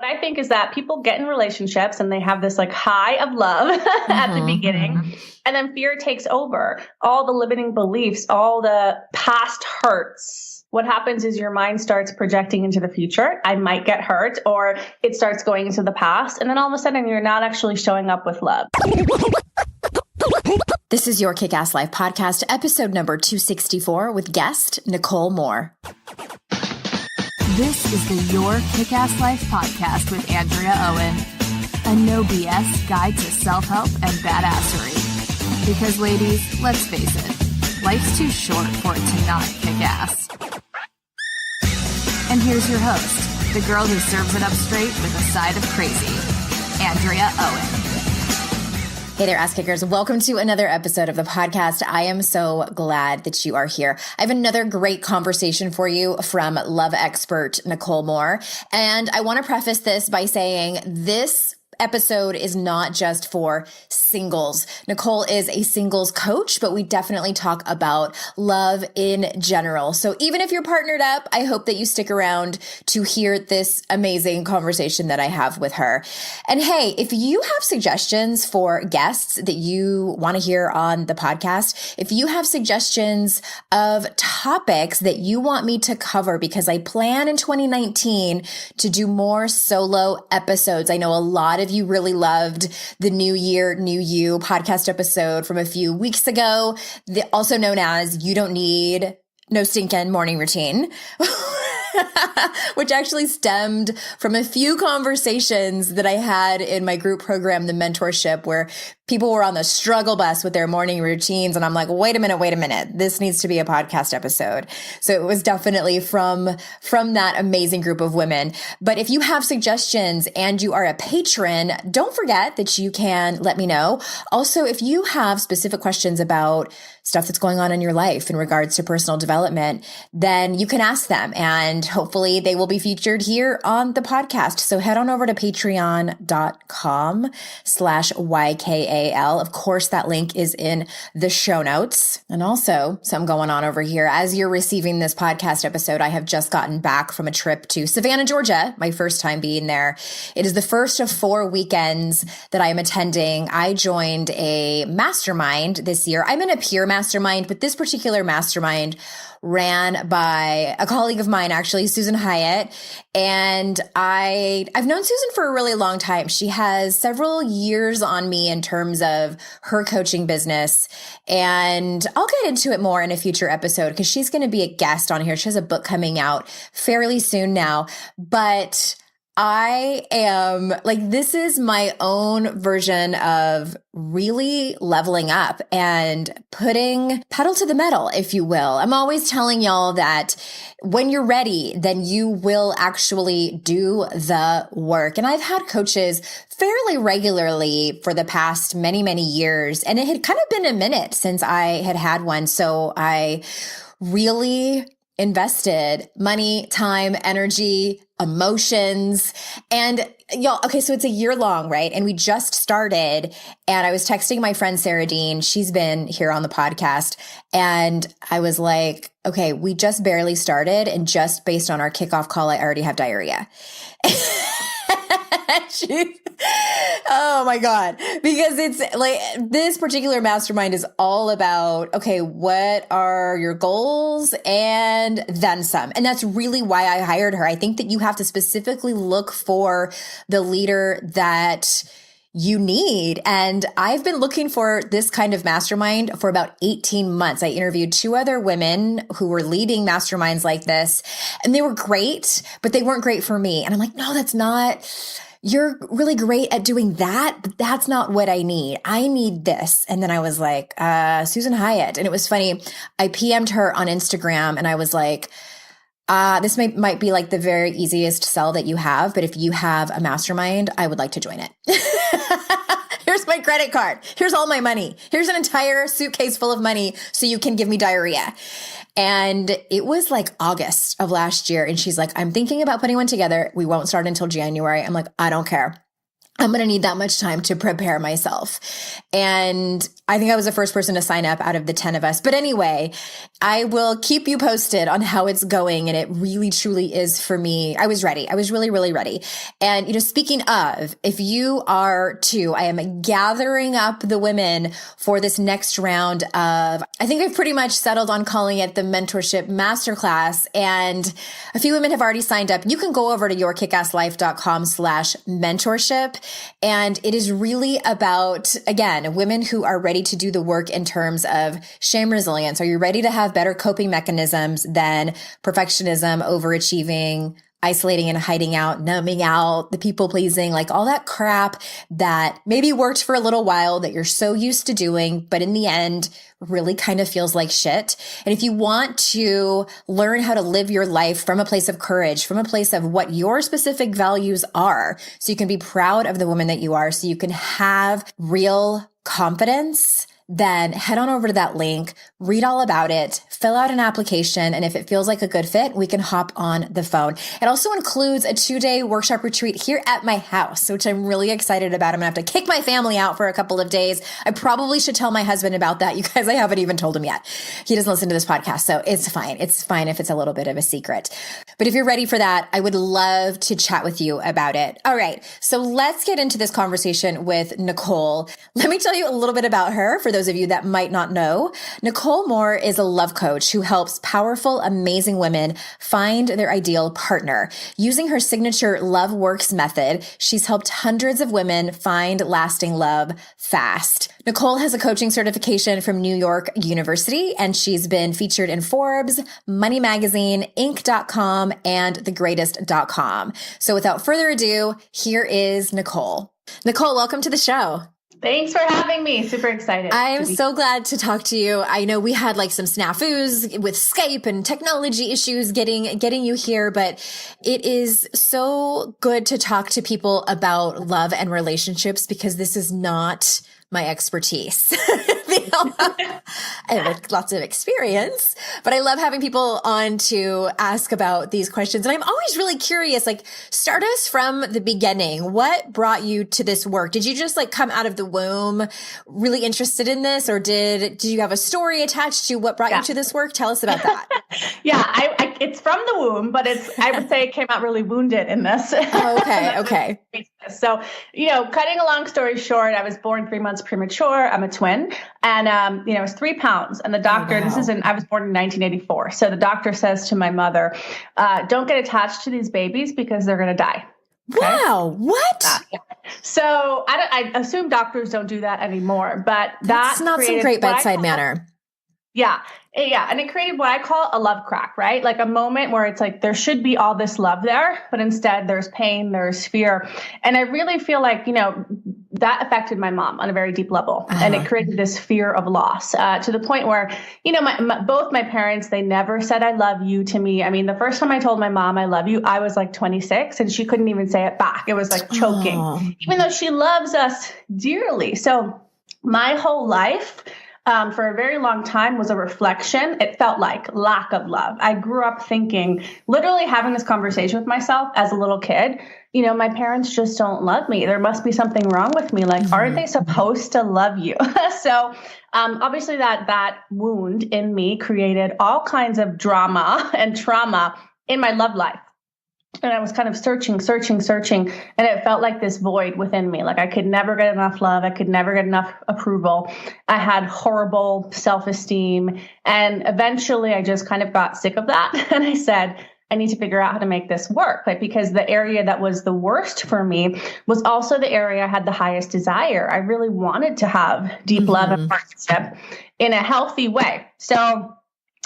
What I think is that people get in relationships and they have this like high of love at the beginning, and then fear takes over. All the limiting beliefs, all the past hurts. What happens is your mind starts projecting into the future. I might get hurt, or it starts going into the past. And then all of a sudden you're not actually showing up with love. This is Your Kick-Ass Life podcast, episode number 264 with guest Nicole Moore. This is the Your Kick-Ass Life podcast with Andrea Owen, a no BS guide to self-help and badassery. Because ladies, let's face it, life's too short for it to not kick ass. And here's your host, the girl who serves it up straight with a side of crazy, Andrea Owen. Hey there, ass kickers. Welcome to another episode of the podcast. I am so glad that you are here. I have another great conversation for you from love expert Nicole Moore. And I want to preface this by saying this episode is not just for singles. Nicole is a singles coach, but we definitely talk about love in general. So even if you're partnered up, I hope that you stick around to hear this amazing conversation that I have with her. And hey, if you have suggestions for guests that you want to hear on the podcast, if you have suggestions of topics that you want me to cover, because I plan in 2019 to do more solo episodes. I know a lot of you really loved the New Year, New You podcast episode from a few weeks ago, also known as You Don't Need No Stinkin' Morning Routine, which actually stemmed from a few conversations that I had in my group program, the mentorship, where people were on the struggle bus with their morning routines. And I'm like, wait a minute. This needs to be a podcast episode. So it was definitely from that amazing group of women. But if you have suggestions and you are a patron, don't forget that you can let me know. Also, if you have specific questions about stuff that's going on in your life in regards to personal development, then you can ask them and hopefully they will be featured here on the podcast. So head on over to patreon.com/YKAL. Of course, that link is in the show notes. And also something going on over here. As you're receiving this podcast episode, I have just gotten back from a trip to Savannah, Georgia, my first time being there. It is the first of 4 weekends that I am attending. I joined a mastermind this year. I'm in a peer mastermind, but this particular mastermind ran by a colleague of mine, actually, Susan Hyatt. And I've known Susan for a really long time. She has several years on me in terms of her coaching business. And I'll get into it more in a future episode because she's going to be a guest on here. She has a book coming out fairly soon now. But I am like, this is my own version of really leveling up and putting pedal to the metal, if you will. I'm always telling y'all that when you're ready, then you will actually do the work. And I've had coaches fairly regularly for the past many, many years. And it had kind of been a minute since I had one. So I really invested money, time, energy, emotions, and y'all, okay, so it's a year long, right? And we just started, and I was texting my friend Sarah Dean. She's been here on the podcast. And I was like, okay, we just barely started. And just based on our kickoff call, I already have diarrhea. Oh my God. Because it's like this particular mastermind is all about, okay, what are your goals and then some. And that's really why I hired her. I think that you have to specifically look for the leader that you need. And I've been looking for this kind of mastermind for about 18 months. I interviewed 2 other women who were leading masterminds like this, and they were great, but they weren't great for me. And I'm like, no, that's not. You're really great at doing that, but that's not what I need. I need this. And then I was like, Susan Hyatt. And it was funny. I PM'd her on Instagram and I was like, this might be like the very easiest sell that you have, but if you have a mastermind, I would like to join it. Here's my credit card. Here's all my money. Here's an entire suitcase full of money so you can give me diarrhea. And it was like August of last year. And she's like, I'm thinking about putting one together. We won't start until January. I'm like, I don't care. I'm going to need that much time to prepare myself. And I think I was the first person to sign up out of the 10 of us. But anyway, I will keep you posted on how it's going. And it really, truly is for me. I was ready. I was really, really ready. And, speaking of, if you are too, I am gathering up the women for this next round of, I think I've pretty much settled on calling it the Mentorship Masterclass. And a few women have already signed up. You can go over to yourkickasslife.com/mentorship. And it is really about, again, women who are ready to do the work in terms of shame resilience. Are you ready to have better coping mechanisms than perfectionism, overachieving, isolating and hiding out, numbing out, the people pleasing, like all that crap that maybe worked for a little while that you're so used to doing, but in the end really kind of feels like shit. And if you want to learn how to live your life from a place of courage, from a place of what your specific values are, so you can be proud of the woman that you are, so you can have real confidence, then head on over to that link, read all about it, fill out an application, and if it feels like a good fit, we can hop on the phone. It also includes a 2-day workshop retreat here at my house, which I'm really excited about. I'm gonna have to kick my family out for a couple of days. I probably should tell my husband about that. You guys, I haven't even told him yet. He doesn't listen to this podcast, so it's fine. It's fine if it's a little bit of a secret. But if you're ready for that, I would love to chat with you about it. All right, so let's get into this conversation with Nicole. Let me tell you a little bit about her for those of you that might not know. Nicole Moore is a love coach who helps powerful, amazing women find their ideal partner. Using her signature Love Works method, she's helped hundreds of women find lasting love fast. Nicole has a coaching certification from New York University, and she's been featured in Forbes, Money Magazine, Inc.com, and TheGreatest.com. So without further ado, here is Nicole. Nicole, welcome to the show. Thanks for having me. Super excited. I am so glad to talk to you. I know we had like some snafus with Skype and technology issues getting you here, but it is so good to talk to people about love and relationships because this is not my expertise. I have lots of experience, but I love having people on to ask about these questions. And I'm always really curious, like, start us from the beginning. What brought you to this work? Did you just like come out of the womb really interested in this, or did you have a story attached to what brought you to this work? Tell us about that. It's from the womb, but I would say it came out really wounded in this. Oh, okay. So, cutting a long story short, I was born 3 months premature. I'm a twin. And, I was 3 pounds. And the doctor, I was born in 1984. So the doctor says to my mother, don't get attached to these babies because they're going to die. Okay? Wow. What? So I assume doctors don't do that anymore, but that's not some great bedside manner. Yeah. And it created what I call a love crack, right? Like a moment where it's like, there should be all this love there, but instead there's pain, there's fear. And I really feel like, that affected my mom on a very deep level. Uh-huh. And it created this fear of loss, to the point where, both my parents, they never said, I love you to me. I mean, the first time I told my mom, I love you, I was like 26 and she couldn't even say it back. It was like choking, even though she loves us dearly. So my whole life, for a very long time was a reflection. It felt like lack of love. I grew up thinking, literally having this conversation with myself as a little kid, my parents just don't love me. There must be something wrong with me. Like, aren't they supposed to love you? So, obviously that wound in me created all kinds of drama and trauma in my love life. And I was kind of searching, and it felt like this void within me. Like I could never get enough love. I could never get enough approval. I had horrible self-esteem. And eventually I just kind of got sick of that. And I said, I need to figure out how to make this work. Like, because the area that was the worst for me was also the area I had the highest desire. I really wanted to have deep love and partnership in a healthy way. So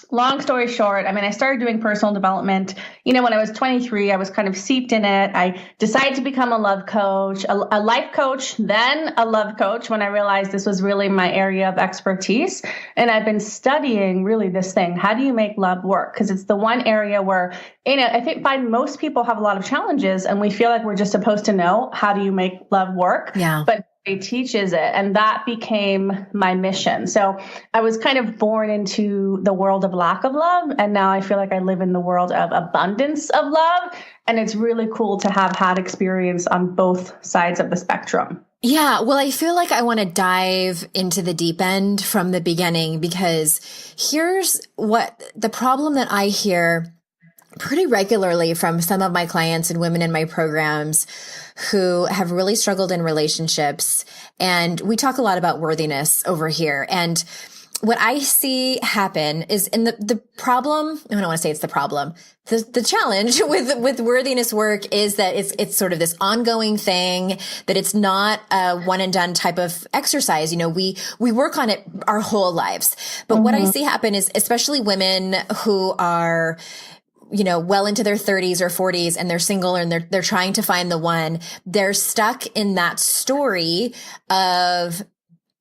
long story short, I started doing personal development. When I was 23, I was kind of seeped in it. I decided to become a love coach, a life coach, then a love coach when I realized this was really my area of expertise. And I've been studying really this thing. How do you make love work? Because it's the one area where, I find most people have a lot of challenges and we feel like we're just supposed to know how do you make love work. Yeah. But teaches it. And that became my mission. So I was kind of born into the world of lack of love. And now I feel like I live in the world of abundance of love. And it's really cool to have had experience on both sides of the spectrum. Yeah. Well, I feel like I want to dive into the deep end from the beginning, because here's what the problem that I hear pretty regularly from some of my clients and women in my programs who have really struggled in relationships. And we talk a lot about worthiness over here. And what I see happen is in the problem, I don't want to say it's the problem. The challenge with worthiness work is that it's sort of this ongoing thing, that it's not a one and done type of exercise. You know, we work on it our whole lives. But what I see happen is, especially women who are, you know, well into their 30s or 40s, and they're single and they're trying to find the one, they're stuck in that story of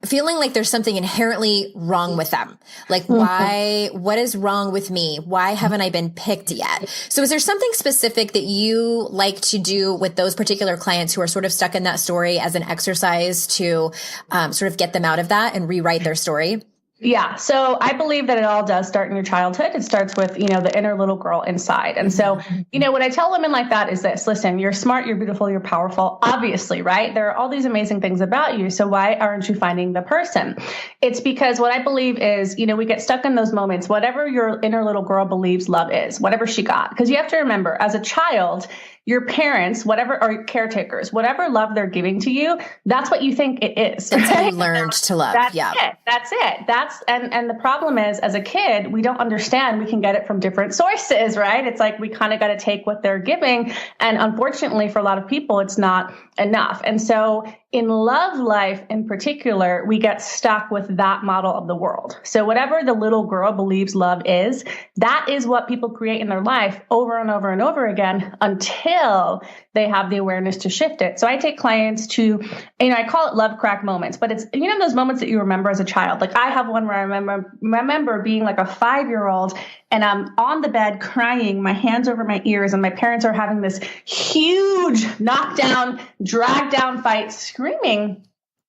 feeling like there's something inherently wrong with them. Like, what is wrong with me? Why haven't I been picked yet? So is there something specific that you like to do with those particular clients who are sort of stuck in that story as an exercise to sort of get them out of that and rewrite their story? Yeah. So I believe that it all does start in your childhood. It starts with, you know, the inner little girl inside. And so, you know, what I tell women like that is this: listen, you're smart, you're beautiful, you're powerful, obviously, right? There are all these amazing things about you. So why aren't you finding the person? It's because what I believe is, you know, we get stuck in those moments, whatever your inner little girl believes love is, whatever she got. Because you have to remember, as a child, your parents, whatever, or caretakers, whatever love they're giving to you, that's what you think it is. That's how you learned to love. That's it. And the problem is, as a kid, we don't understand we can get it from different sources, right? It's like we kind of got to take what they're giving. And unfortunately, for a lot of people, it's not enough. And so in love life in particular, we get stuck with that model of the world. So whatever the little girl believes love is, that is what people create in their life over and over and over again until they have the awareness to shift it. So I take clients to, you know, I call it love crack moments, but it's, you know, those moments that you remember as a child. Like I have one where I remember being like a 5-year-old, and I'm on the bed crying, my hands over my ears, and my parents are having this huge knockdown, drag down fight, screaming,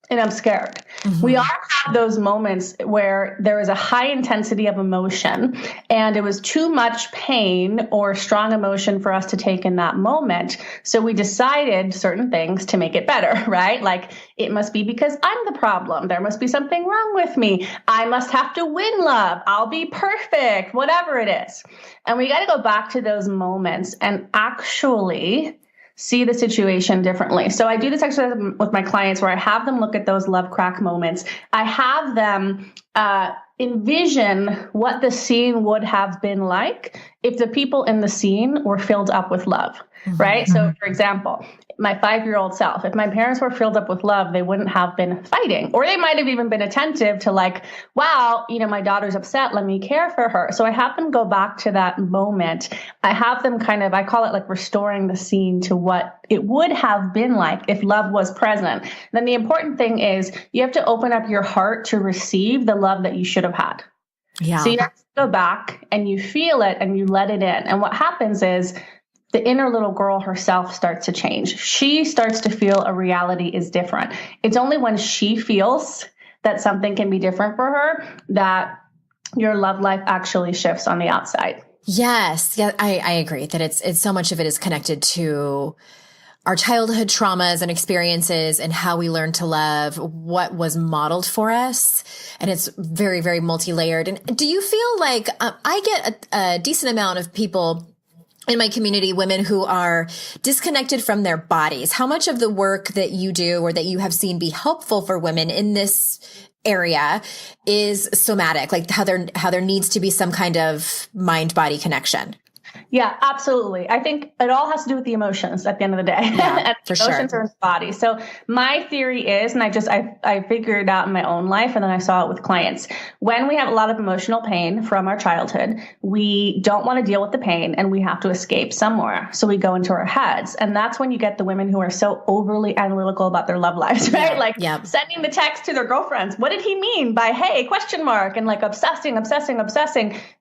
and I'm scared. We all have those moments where there is a high intensity of emotion, and it was too much pain or strong emotion for us to take in that moment. So we decided certain things to make it better, right? Like, it must be because I'm the problem. There must be something wrong with me. I must have to win love. I'll be perfect, whatever it is. And we got to go back to those moments and actually see the situation differently. So I do this exercise with my clients where I have them look at those love crack moments. I have them envision what the scene would have been like if the people in the scene were filled up with love, right? So for example, my 5-year-old self, if my parents were filled up with love, they wouldn't have been fighting, or they might have even been attentive to like, wow, you know, my daughter's upset, let me care for her. So I have them go back to that moment. I have them kind of, I call it like restoring the scene to what it would have been like if love was present. Then the important thing is you have to open up your heart to receive the love that you should have had. Yeah. So you have to go back and you feel it and you let it in. And what happens is the inner little girl herself starts to change. She starts to feel a reality is different. It's only when she feels that something can be different for her that your love life actually shifts on the outside. Yes. Yeah, I agree that it's so much of it is connected to our childhood traumas and experiences and how we learn to love, what was modeled for us. And it's very, very multi-layered. And do you feel like I get a decent amount of people in my community, women who are disconnected from their bodies? How much of the work that you do or that you have seen be helpful for women in this area is somatic, like how there needs to be some kind of mind-body connection? Yeah, absolutely. I think it all has to do with the emotions at the end of the day. Yeah, and for emotions are in the body. So my theory is, and I figured it out in my own life, and then I saw it with clients. When we have a lot of emotional pain from our childhood, we don't want to deal with the pain and we have to escape somewhere. So we go into our heads. And that's when you get the women who are so overly analytical about their love lives, right? Sending the text to their girlfriends. What did he mean by, hey, question mark? And like obsessing,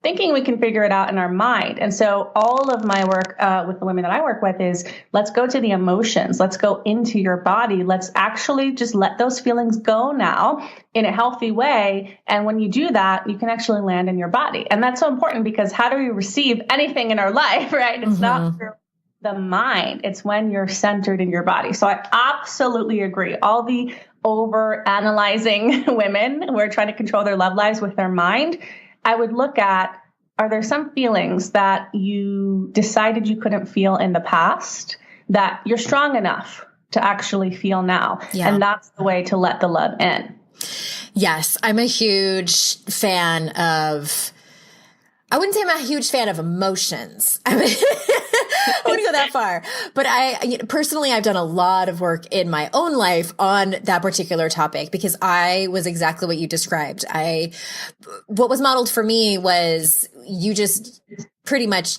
thinking we can figure it out in our mind. And so all of my work with the women that I work with is let's go to the emotions. Let's go into your body. Let's actually just let those feelings go now in a healthy way. And when you do that, you can actually land in your body. And that's so important because how do we receive anything in our life, right? It's not through the mind. It's when you're centered in your body. So I absolutely agree. All the over analyzing women who are trying to control their love lives with their mind, I would look at, are there some feelings that you decided you couldn't feel in the past that you're strong enough to actually feel now? Yeah. And that's the way to let the love in. Yes. I'm a huge fan of, I wouldn't say I'm a huge fan of emotions. I mean, I wouldn't go that far, but personally, I've done a lot of work in my own life on that particular topic because I was exactly what you described. What was modeled for me was you just pretty much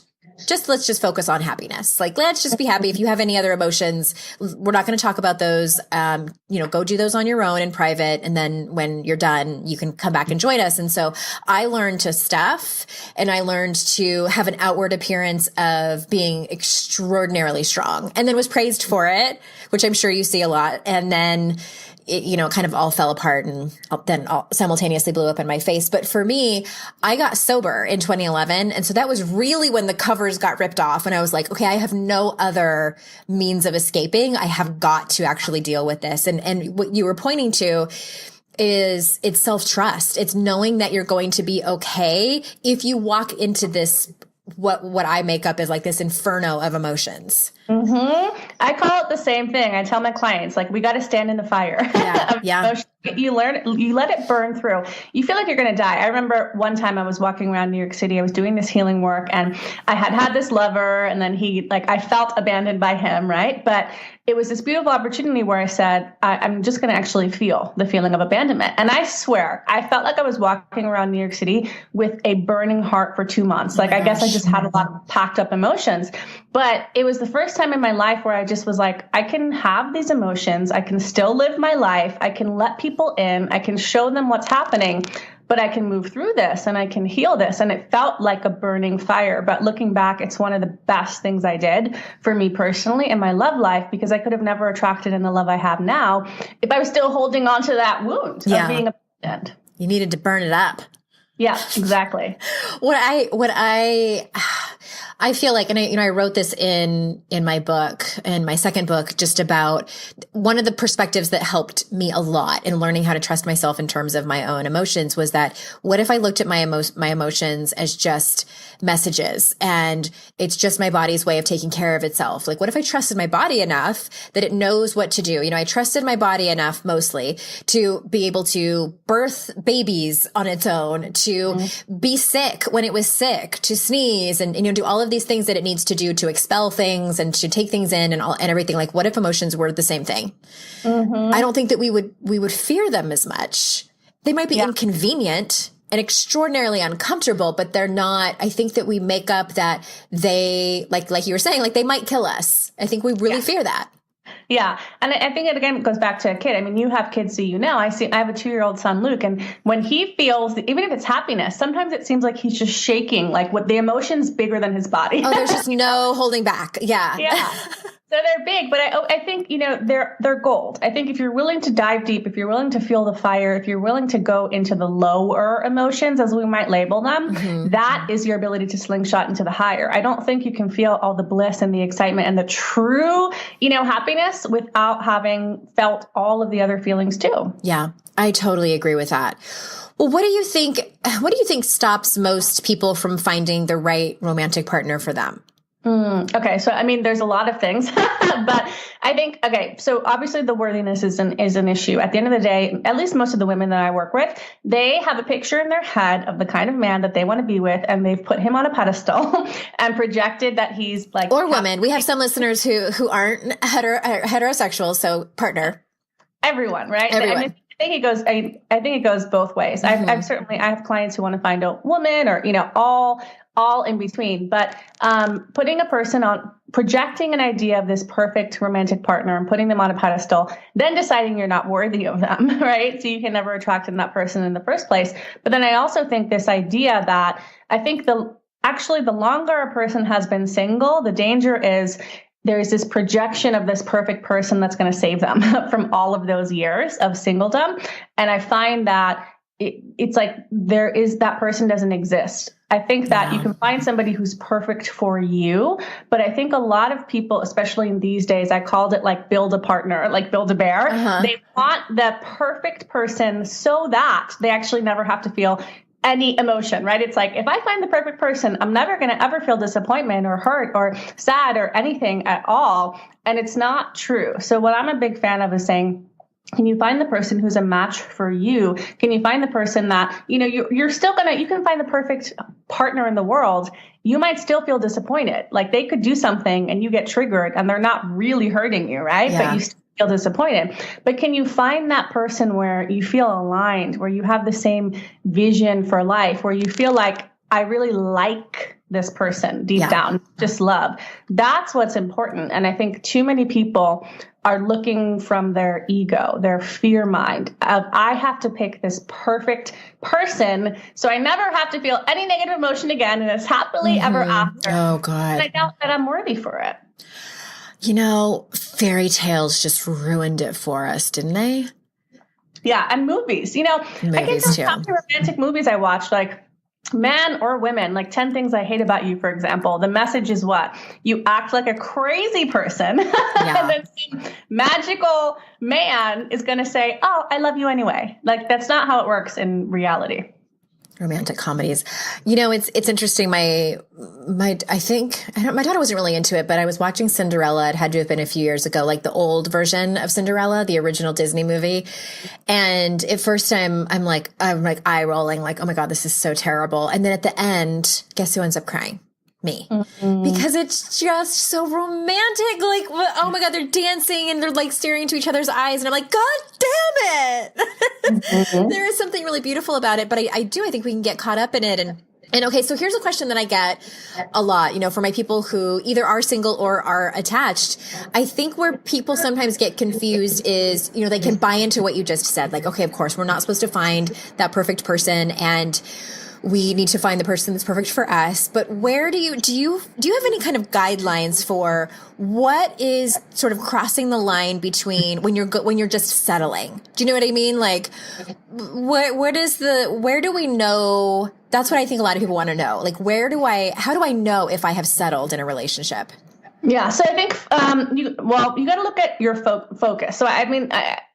let's just focus on happiness. Like, let's just be happy. If you have any other emotions, we're not going to talk about those. Go do those on your own in private. And then when you're done, you can come back and join us. And so I learned to stuff, and I learned to have an outward appearance of being extraordinarily strong, and then was praised for it, which I'm sure you see a lot. And then it, kind of all fell apart and then simultaneously blew up in my face. But for me, I got sober in 2011. And so that was really when the covers got ripped off. And I was like, okay, I have no other means of escaping. I have got to actually deal with this. And what you were pointing to is it's self-trust. It's knowing that you're going to be okay if you walk into this, what I make up is like this inferno of emotions. Mm-hmm. I call it the same thing. I tell my clients, like, we got to stand in the fire. Yeah. You let it burn through. You feel like you're going to die. I remember one time I was walking around New York City. I was doing this healing work, and I had this lover, and then I felt abandoned by him. Right. But it was this beautiful opportunity where I said, I'm just going to actually feel the feeling of abandonment. And I swear, I felt like I was walking around New York City with a burning heart for 2 months. I guess I just had a lot of packed up emotions. But it was the first time in my life where I just was like, I can have these emotions. I can still live my life. I can let people in. I can show them what's happening, but I can move through this and I can heal this. And it felt like a burning fire. But looking back, it's one of the best things I did for me personally in my love life, because I could have never attracted in the love I have now if I was still holding on to that wound of being abandoned. You needed to burn it up. Yeah, exactly. What I feel like, and I wrote this in my book, in my second book, just about one of the perspectives that helped me a lot in learning how to trust myself in terms of my own emotions was that what if I looked at my emotions as just messages, and it's just my body's way of taking care of itself? Like, what if I trusted my body enough that it knows what to do? I trusted my body enough mostly to be able to birth babies on its own, to be sick when it was sick, to sneeze and do all of these things that it needs to do to expel things and to take things in and everything. Like, what if emotions were the same thing? Mm-hmm. I don't think that we would fear them as much. They might be inconvenient and extraordinarily uncomfortable, but they're not. I think that we make up that they, like you were saying, like they might kill us. I think we really fear that. Yeah. And I think it again goes back to a kid. I mean, you have kids, so I have a 2-year-old son, Luke, and when he feels, even if it's happiness, sometimes it seems like he's just shaking, like what the emotion's bigger than his body. Oh, there's just no holding back. Yeah. Yeah. So they're big, but I think, they're gold. I think if you're willing to dive deep, if you're willing to feel the fire, if you're willing to go into the lower emotions, as we might label them, that is your ability to slingshot into the higher. I don't think you can feel all the bliss and the excitement and the true, happiness without having felt all of the other feelings too. Yeah, I totally agree with that. Well, what do you think stops most people from finding the right romantic partner for them? Okay. So, there's a lot of things, but I think, so obviously the worthiness is an issue. At the end of the day, at least most of the women that I work with, they have a picture in their head of the kind of man that they want to be with, and they've put him on a pedestal and projected that he's like, or women. We have some listeners who aren't heterosexual. So partner. Everyone, right? Everyone. I think it goes both ways. I have clients who want to find a woman or, all in between, but putting a person on, projecting an idea of this perfect romantic partner and putting them on a pedestal, then deciding you're not worthy of them, right? So you can never attract that person in the first place. But then I also think this idea that I think the longer a person has been single, the danger is there's this projection of this perfect person that's going to save them from all of those years of singledom. And I find that it's like that person doesn't exist. I think that you can find somebody who's perfect for you, but I think a lot of people, especially in these days, I called it like build a partner, like build a bear. They want the perfect person so that they actually never have to feel any emotion, right? It's like, if I find the perfect person, I'm never going to ever feel disappointment or hurt or sad or anything at all. And it's not true. So what I'm a big fan of is saying, can you find the person who's a match for you? Can you find the person that, you're still you can find the perfect partner in the world. You might still feel disappointed. Like they could do something and you get triggered and they're not really hurting you, right? Yeah. But you still feel disappointed. But can you find that person where you feel aligned, where you have the same vision for life, where you feel like, I really like this person deep down, just love. That's what's important. And I think too many people are looking from their ego, their fear mind of, I have to pick this perfect person so I never have to feel any negative emotion again and it's happily ever after. Oh, God. And I doubt that I'm worthy for it. Fairy tales just ruined it for us, didn't they? Yeah. And movies, I can tell how many romantic movies I watched, like, man or women, like 10 Things I Hate About You, for example. The message is what? You act like a crazy person. And then some magical man is going to say, oh, I love you anyway. Like, that's not how it works in reality. Romantic comedies. It's interesting. My daughter wasn't really into it, but I was watching Cinderella. It had to have been a few years ago, like the old version of Cinderella, the original Disney movie. And at first I'm like eye rolling, like, oh my God, this is so terrible. And then at the end, guess who ends up crying? Me. Because it's just so romantic. Like, oh my God, they're dancing and they're like staring into each other's eyes. And I'm like, God damn it. There is something really beautiful about it. But I think we can get caught up in it. And okay, so here's a question that I get a lot, for my people who either are single or are attached. I think where people sometimes get confused is, they can buy into what you just said. Like, okay, of course, we're not supposed to find that perfect person and we need to find the person that's perfect for us. But where do you have any kind of guidelines for what is sort of crossing the line between when you're just settling? Do you know what I mean? Like, where do we know? That's what I think a lot of people want to know. Like, how do I know if I have settled in a relationship? Yeah. So I think, you got to look at your focus. So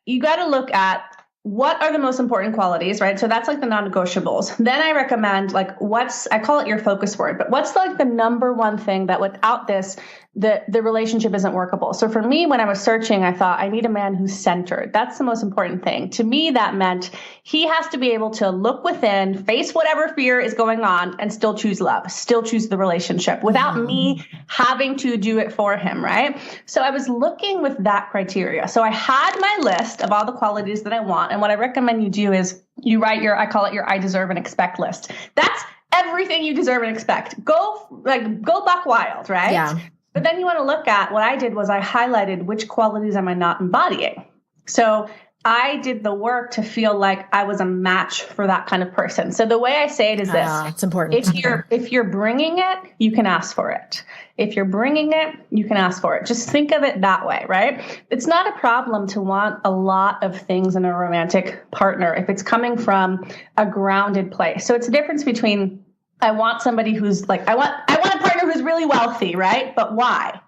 you got to look at, what are the most important qualities, right? So that's like the non-negotiables. Then I recommend I call it your focus word, but what's like the number one thing that without this, the relationship isn't workable? So for me, when I was searching, I thought I need a man who's centered. That's the most important thing. To me, that meant he has to be able to look within, face whatever fear is going on, and still choose love, still choose the relationship without me having to do it for him, right? So I was looking with that criteria. So I had my list of all the qualities that I want. And what I recommend you do is you write I call it your I deserve and expect list. That's everything you deserve and expect. Go buck wild, right? Yeah. But then you want to look at, what I did was I highlighted which qualities am I not embodying. So I did the work to feel like I was a match for that kind of person. So the way I say it is this. It's important. If you're bringing it, you can ask for it. If you're bringing it, you can ask for it. Just think of it that way, right? It's not a problem to want a lot of things in a romantic partner if it's coming from a grounded place. So it's the difference between, I want somebody who's like, I want a partner who's really wealthy, right? But why?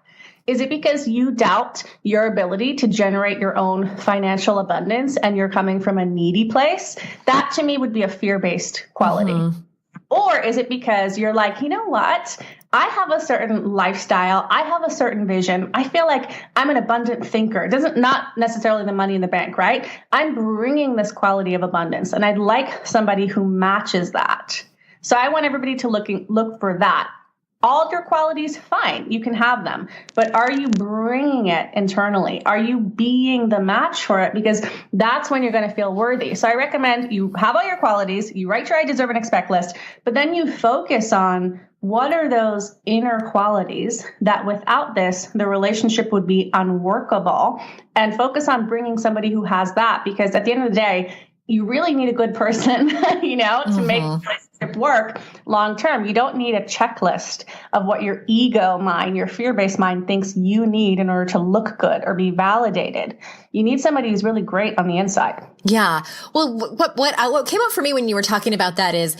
Is it because you doubt your ability to generate your own financial abundance and you're coming from a needy place? That to me would be a fear-based quality. Or is it because you're like, you know what? I have a certain lifestyle. I have a certain vision. I feel like I'm an abundant thinker. Not necessarily the money in the bank, right? I'm bringing this quality of abundance and I'd like somebody who matches that. So I want everybody to look for that. All your qualities, fine, you can have them. But are you bringing it internally? Are you being the match for it? Because that's when you're going to feel worthy. So I recommend you have all your qualities, you write your I deserve and expect list, but then you focus on what are those inner qualities that without this, the relationship would be unworkable, and focus on bringing somebody who has that. Because at the end of the day, you really need a good person, to make the relationship work long term. You don't need a checklist of what your ego mind, your fear-based mind thinks you need in order to look good or be validated. You need somebody who's really great on the inside. Yeah. Well, what came up for me when you were talking about that is,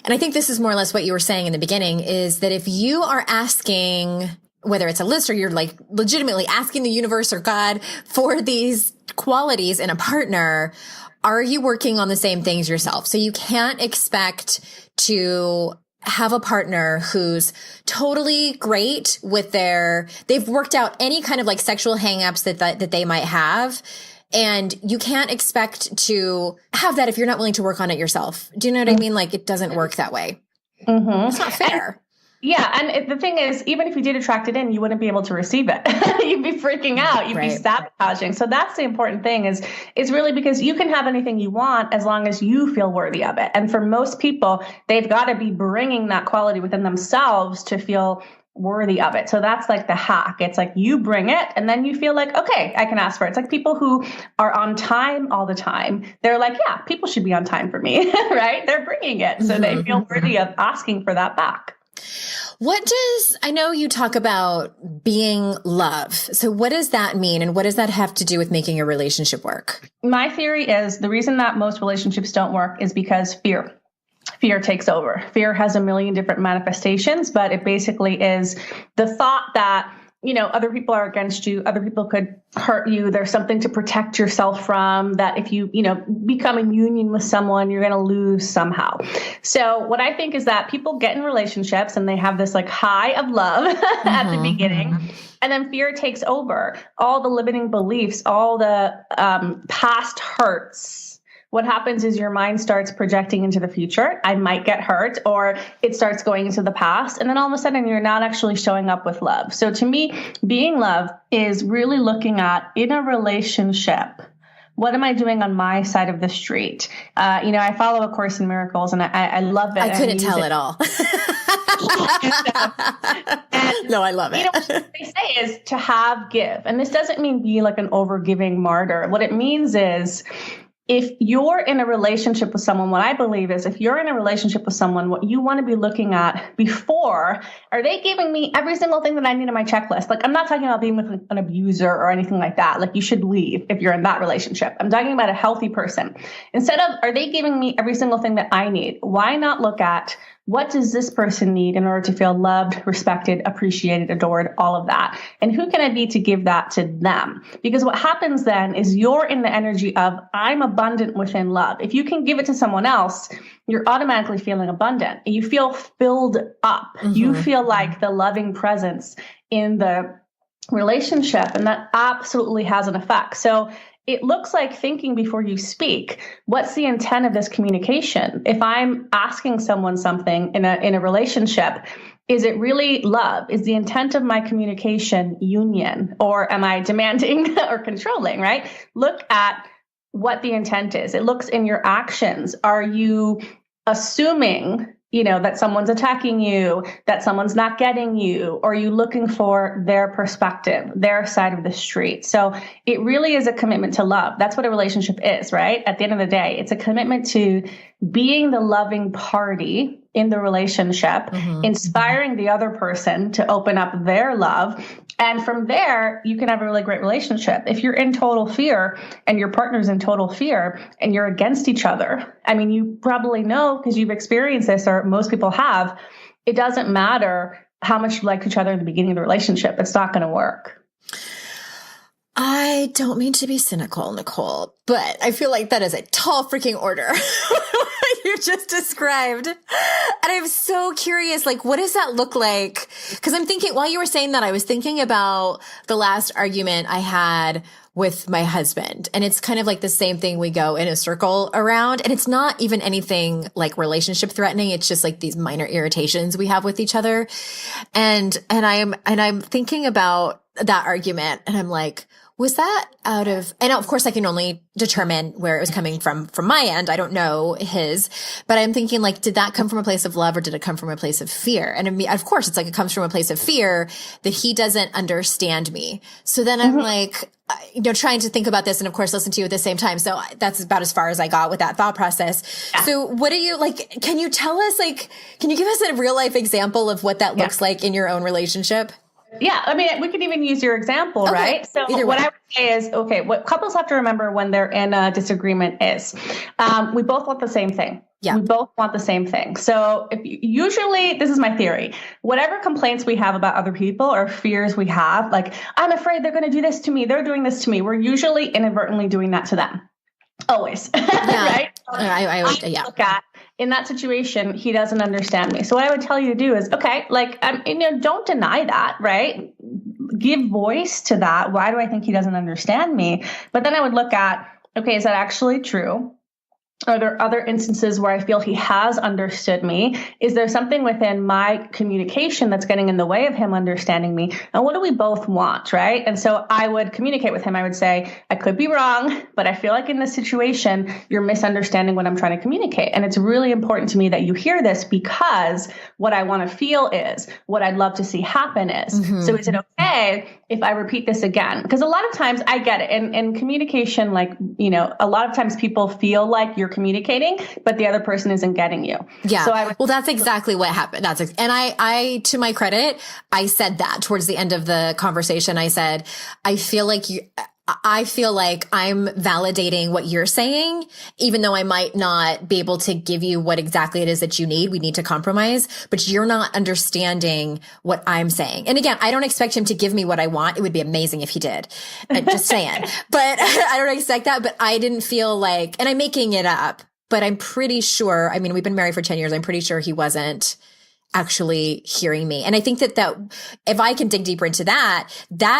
And I think this is more or less what you were saying in the beginning, is that if you are asking, whether it's a list or you're like legitimately asking the universe or God for these qualities in a partner, are you working on the same things yourself? So you can't expect to have a partner who's totally great with they've worked out any kind of like sexual hangups that they might have. And you can't expect to have that if you're not willing to work on it yourself. Do you know what I mean? Like, it doesn't work that way. Mm-hmm. It's not fair. The thing is, even if you did attract it in, you wouldn't be able to receive it. You'd be freaking out. You'd be sabotaging. So that's the important thing is really because you can have anything you want as long as you feel worthy of it. And for most people, they've got to be bringing that quality within themselves to feel worthy of it. So that's like the hack. It's like you bring it and then you feel like, okay, I can ask for it. It's like people who are on time all the time. They're like, yeah, people should be on time for me, right? They're bringing it. So they feel worthy of asking for that back. I know you talk about being love. So what does that mean? And what does that have to do with making a relationship work? My theory is the reason that most relationships don't work is because fear takes over. Fear has a million different manifestations, but it basically is the thought that, other people are against you. Other people could hurt you. There's something to protect yourself from, that if you, become in union with someone, you're going to lose somehow. So what I think is that people get in relationships and they have this like high of love at the beginning. And then fear takes over. All the limiting beliefs, all the past hurts. What happens is your mind starts projecting into the future. I might get hurt, or it starts going into the past. And then all of a sudden you're not actually showing up with love. So to me, being love is really looking at, in a relationship, what am I doing on my side of the street? I follow A Course in Miracles and I love it. I couldn't tell at all. No, I love it. What they say is to have, give. And this doesn't mean be like an overgiving martyr. What it means is, if you're in a relationship with someone, what I believe is if you're in a relationship with someone, what you want to be looking at before, are they giving me every single thing that I need on my checklist? Like, I'm not talking about being with an abuser or anything like that. Like, you should leave if you're in that relationship. I'm talking about a healthy person. Instead of, are they giving me every single thing that I need? Why not look at, what does this person need in order to feel loved, respected, appreciated, adored, all of that? And who can I be to give that to them? Because what happens then is you're in the energy of, I'm abundant within love. If you can give it to someone else, you're automatically feeling abundant. You feel filled up. You feel like the loving presence in the relationship, and that absolutely has an effect. So it looks like thinking before you speak. What's the intent of this communication? If I'm asking someone something in a relationship, is it really love? Is the intent of my communication union, or am I demanding or controlling, right? Look at what the intent is. It looks in your actions. Are you assuming that someone's attacking you, that someone's not getting you, or are you looking for their perspective, their side of the street? So it really is a commitment to love. That's what a relationship is, right? At the end of the day, it's a commitment to being the loving party in the relationship, inspiring the other person to open up their love. And from there, you can have a really great relationship. If you're in total fear and your partner's in total fear and you're against each other, I mean, you probably know because you've experienced this, or most people have, it doesn't matter how much you like each other in the beginning of the relationship. It's not going to work. I don't mean to be cynical, Nicole, but I feel like that is a tall freaking order. You just described. And I'm so curious, like, what does that look like? Because I'm thinking, while you were saying that, I was thinking about the last argument I had with my husband. And it's kind of like the same thing we go in a circle around. And it's not even anything like relationship threatening. It's just like these minor irritations we have with each other. And I'm thinking about that argument, and I'm like, was that out of, and of course I can only determine where it was coming from my end. I don't know his, but I'm thinking, like, did that come from a place of love, or did it come from a place of fear? And I mean, of course it's like, it comes from a place of fear that he doesn't understand me. So then I'm like, trying to think about this, and of course listen to you at the same time. So that's about as far as I got with that thought process. Yeah. So what do you, like, can you tell us, like, can you give us a real life example of what that looks like in your own relationship? Yeah. I mean, we could even use your example, okay, right? So what I would say is, okay, what couples have to remember when they're in a disagreement is, we both want the same thing. Yeah. We both want the same thing. So usually, this is my theory, whatever complaints we have about other people or fears we have, like, I'm afraid they're going to do this to me, they're doing this to me, we're usually inadvertently doing that to them. Always. Yeah. Right? I would, yeah. Look at, in that situation, he doesn't understand me. So what I would tell you to do is, okay, like, don't deny that, right? Give voice to that. Why do I think he doesn't understand me? But then I would look at, okay, is that actually true? Are there other instances where I feel he has understood me? Is there something within my communication that's getting in the way of him understanding me? And what do we both want, right? And so I would communicate with him. I would say, I could be wrong, but I feel like in this situation, you're misunderstanding what I'm trying to communicate. And it's really important to me that you hear this because what I want to feel is, what I'd love to see happen is. Mm-hmm. So is it okay if I repeat this again? Because a lot of times I get it in communication, like, a lot of times people feel like you're communicating, but the other person isn't getting you. Yeah. So well, that's exactly what happened. And I, to my credit, I said that towards the end of the conversation. I said, I feel like I'm validating what you're saying, even though I might not be able to give you what exactly it is that you need. We need to compromise, but you're not understanding what I'm saying. And again, I don't expect him to give me what I want. It would be amazing if he did. Just saying, but I don't expect that. But I didn't feel like, and I'm making it up, but I'm pretty sure, we've been married for 10 years. I'm pretty sure he wasn't actually hearing me. And I think that if I can dig deeper into that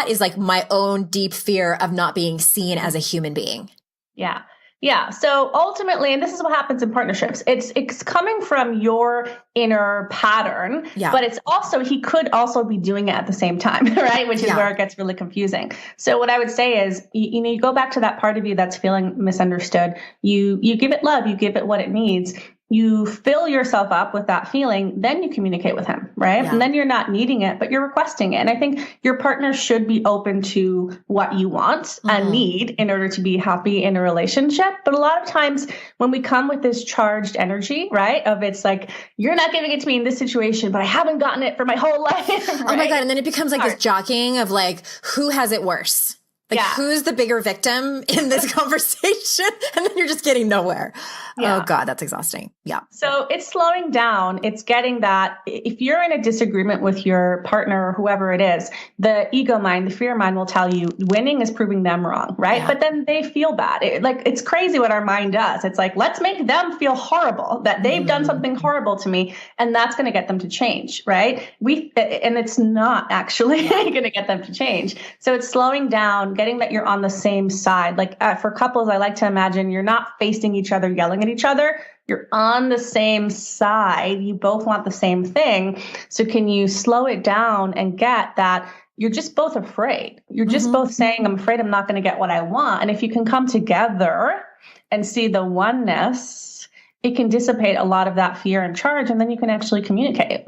is like my own deep fear of not being seen as a human being. Yeah. Yeah. So ultimately, and this is what happens in partnerships, it's coming from your inner pattern, but he could also be doing it at the same time, right? Which is where it gets really confusing. So what I would say is, you go back to that part of you that's feeling misunderstood. You give it love, you give it what it needs. You fill yourself up with that feeling, then you communicate with him, right? Yeah. And then you're not needing it, but you're requesting it. And I think your partner should be open to what you want and need in order to be happy in a relationship. But a lot of times when we come with this charged energy, right, of it's like, you're not giving it to me in this situation, but I haven't gotten it for my whole life. Right? Oh my God. And then it becomes like this jockeying of like, who has it worse? Like, who's the bigger victim in this conversation? And then you're just getting nowhere. Yeah. Oh God, that's exhausting. Yeah. So it's slowing down. It's getting that if you're in a disagreement with your partner or whoever it is, the ego mind, the fear mind will tell you winning is proving them wrong, right? Yeah. But then they feel bad. It's crazy what our mind does. It's like, let's make them feel horrible that they've done something horrible to me. And that's going to get them to change, right? And it's not actually going to get them to change. So it's slowing down, getting that you're on the same side. Like for couples, I like to imagine you're not facing each other, yelling at each other. You're on the same side. You both want the same thing. So can you slow it down and get that you're just both afraid? You're just both saying, I'm afraid I'm not going to get what I want. And if you can come together and see the oneness, it can dissipate a lot of that fear and charge, and then you can actually communicate.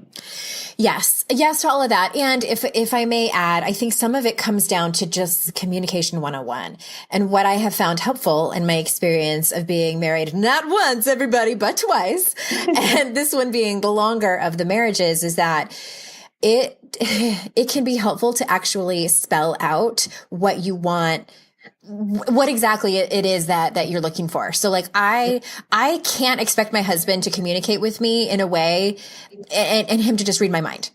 Yes to all of that. And if I may add, I think some of it comes down to just communication 101. And what I have found helpful in my experience of being married, not once, everybody, but twice, and this one being the longer of the marriages, is that it can be helpful to actually spell out what you want, what exactly it is that you're looking for. So like, I can't expect my husband to communicate with me in a way and him to just read my mind.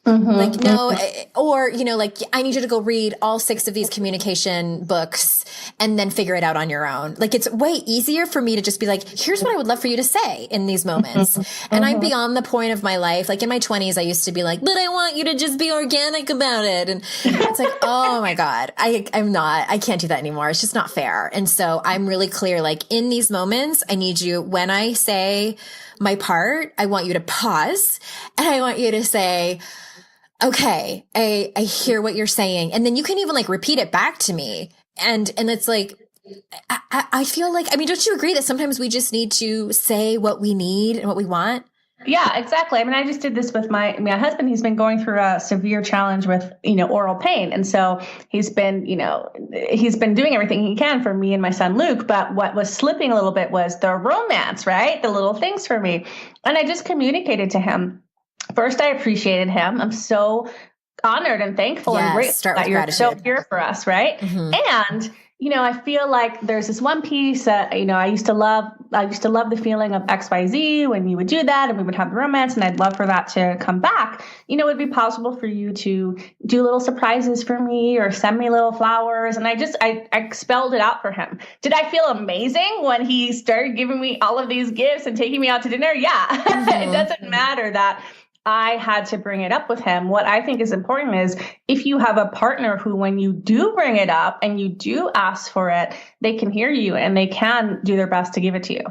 Like, no, or, like, I need you to go read all 6 of these communication books and then figure it out on your own. Like, it's way easier for me to just be like, here's what I would love for you to say in these moments. And I'm beyond the point of my life. Like in my 20s, I used to be like, but I want you to just be organic about it. And it's like, oh my God, I can't do that anymore. It's just not fair. And so I'm really clear, like in these moments, I need you, when I say my part, I want you to pause and I want you to say, okay, I hear what you're saying. And then you can even like repeat it back to me. And it's like, I feel like, don't you agree that sometimes we just need to say what we need and what we want? Yeah, exactly. I just did this with my husband. He's been going through a severe challenge with, oral pain. And so he's been doing everything he can for me and my son, Luke. But what was slipping a little bit was the romance, right? The little things for me. And I just communicated to him. First, I appreciated him. I'm so honored and thankful and grateful that you're so here for us, right? And I feel like there's this one piece that, I used to love the feeling of XYZ when you would do that and we would have the romance, and I'd love for that to come back. It would be possible for you to do little surprises for me or send me little flowers. And I spelled it out for him. Did I feel amazing when he started giving me all of these gifts and taking me out to dinner? Yeah. It doesn't matter that I had to bring it up with him. What I think is important is if you have a partner who, when you do bring it up and you do ask for it, they can hear you and they can do their best to give it to you.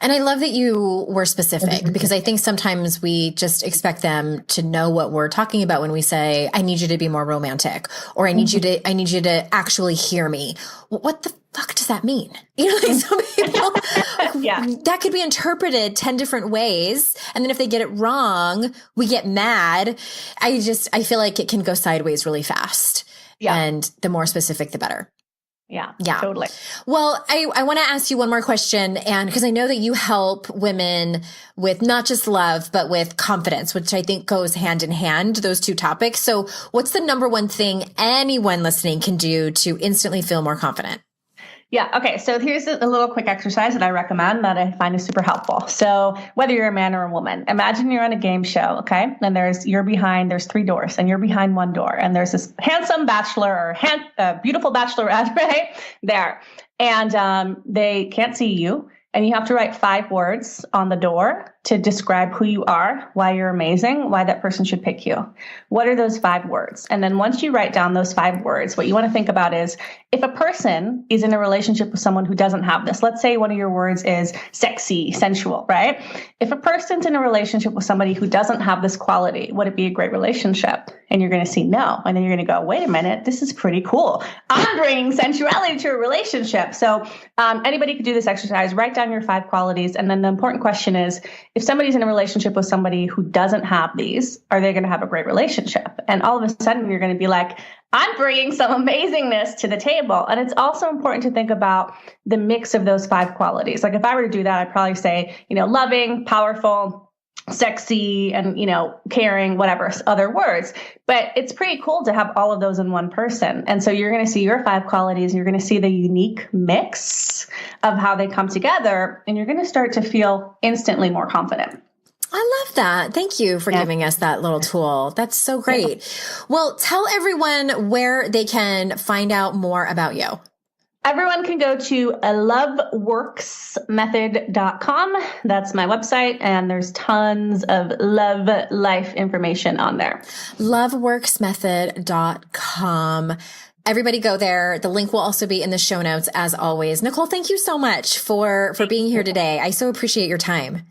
And I love that you were specific, because I think sometimes we just expect them to know what we're talking about when we say, I need you to be more romantic, or I need you to actually hear me. What the fuck does that mean? Like some people, that could be interpreted 10 different ways. And then if they get it wrong, we get mad. I feel like it can go sideways really fast. Yeah. And the more specific, the better. Yeah, totally. Well, I want to ask you one more question. And because I know that you help women with not just love, but with confidence, which I think goes hand in hand, those two topics. So what's the number one thing anyone listening can do to instantly feel more confident? Yeah. Okay. So here's a little quick exercise that I recommend that I find is super helpful. So whether you're a man or a woman, imagine you're on a game show. Okay. And there's 3 doors and you're behind one door. And there's this handsome bachelor or beautiful bachelorette right there. And they can't see you. And you have to write 5 words on the door to describe who you are, why you're amazing, why that person should pick you. What are those 5 words? And then once you write down those 5 words, what you want to think about is if a person is in a relationship with someone who doesn't have this, let's say one of your words is sexy, sensual, right? If a person's in a relationship with somebody who doesn't have this quality, would it be a great relationship? And you're going to see no. And then you're going to go, wait a minute, this is pretty cool. I'm bringing sensuality to a relationship. So anybody could do this exercise, write down your 5 qualities. And then the important question is, if somebody's in a relationship with somebody who doesn't have these, are they going to have a great relationship? And all of a sudden you're going to be like, I'm bringing some amazingness to the table. And it's also important to think about the mix of those 5 qualities. Like if I were to do that, I'd probably say, loving, powerful, sexy, and, caring, whatever other words. But it's pretty cool to have all of those in one person. And so you're going to see your 5 qualities. You're going to see the unique mix of how they come together. And you're going to start to feel instantly more confident. I love that. Thank you for giving us that little tool. That's so great. Yeah. Well, tell everyone where they can find out more about you. Everyone can go to loveworksmethod.com. That's my website. And there's tons of love life information on there. Loveworksmethod.com. Everybody go there. The link will also be in the show notes as always. Nicole, thank you so much for being here today. I so appreciate your time.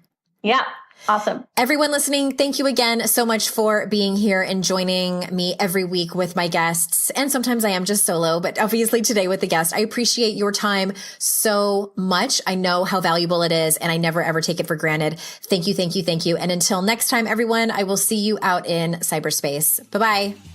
Yeah. Awesome. Everyone listening, thank you again so much for being here and joining me every week with my guests. And sometimes I am just solo, but obviously today with the guest. I appreciate your time so much. I know how valuable it is, and I never ever take it for granted. Thank you, thank you, thank you. And until next time, everyone, I will see you out in cyberspace. Bye-bye.